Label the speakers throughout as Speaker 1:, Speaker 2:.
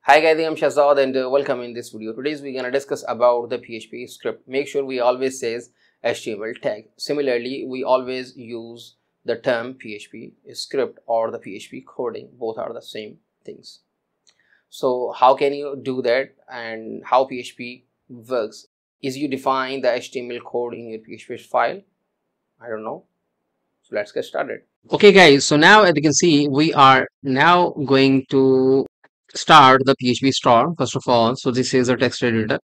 Speaker 1: Hi guys, I'm Shazad and welcome in this video. Today we're gonna discuss about the PHP script. Make sure we always says HTML tag. Similarly, we always use the term PHP script or the PHP coding. Both are the same things. So how can you do that and how PHP works? Is you define the HTML code in your PHP file? I don't know. So let's get started. Okay guys, so now as you can see, we are now going to start the PHP store first of all. So this is a text editor.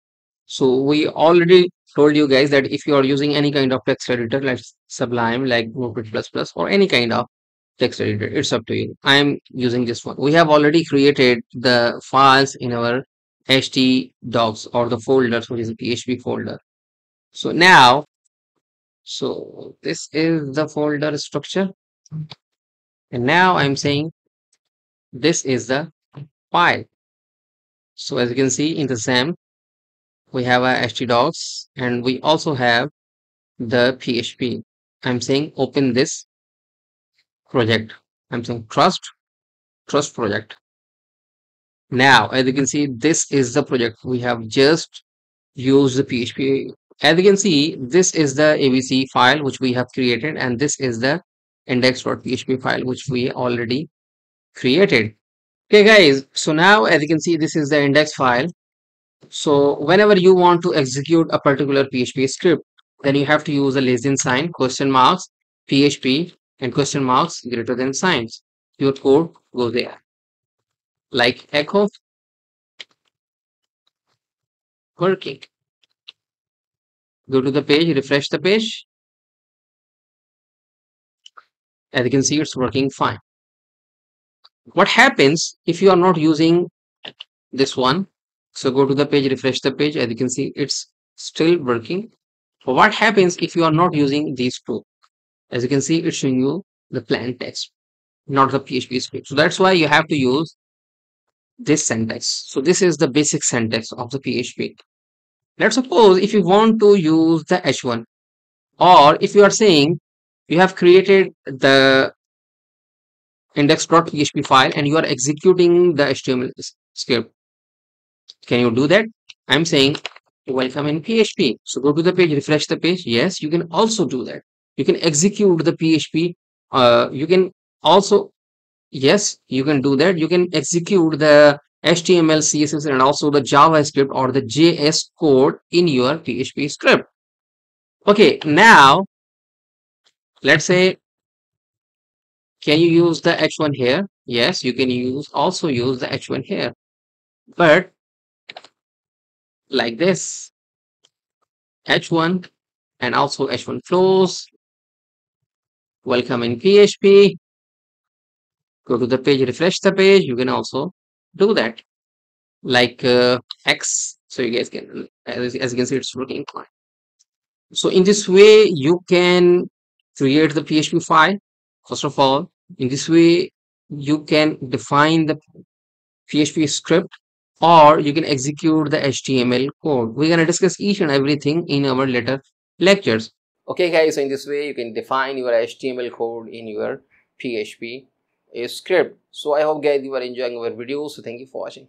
Speaker 1: So we already told you guys that if you are using any kind of text editor like Sublime, like Notepad++ or any kind of text editor, it's up to you. I am using this one. We have already created the files in our htdocs or the folders, which is a PHP folder. So now, so this is the folder structure. And now I'm saying this is the file. So as you can see in the XAMPP, we have a htdocs and we also have the PHP. I'm saying open this project. I'm saying trust project. Now, as you can see, this is the project. We have just used the PHP. As you can see, this is the ABC file which we have created, and this is the index.php file which we already created. Okay, guys. So now, as you can see, this is the index file. So whenever you want to execute a particular PHP script, then you have to use a less than sign, question marks, PHP, and question marks greater than signs. Your code goes there. Like echo working. Go to the page, refresh the page. As you can see, it's working fine. What happens if you are not using this one? So go to the page, refresh the page. As you can see, it's still working. But what happens if you are not using these two? As you can see, it's showing you the plain text, not the PHP script. So that's why you have to use this syntax. So this is the basic syntax of the PHP. Let's suppose if you want to use the H1, or if you are saying you have created the index.php file and you are executing the HTML script. Can you do that? I'm saying welcome in PHP. So go to the page, refresh the page. Yes, you can also do that. You can execute the PHP. You can also, yes, you can do that. You can execute the HTML, CSS, and also the JavaScript or the JS code in your PHP script. Okay, now let's say, can you use the H1 here? Yes, you can also use the H1 here, but like this, H1 and also H1 flows. Welcome in PHP. Go to the page, refresh the page. You can also do that like X. So you guys can, as you can see, it's working fine. So in this way, you can create the PHP file. First of all, in this way, you can define the PHP script or you can execute the HTML code. We're going to discuss each and everything in our later lectures. Okay guys, so in this way you can define your HTML code in your PHP script. So I hope guys you are enjoying our video. So thank you for watching.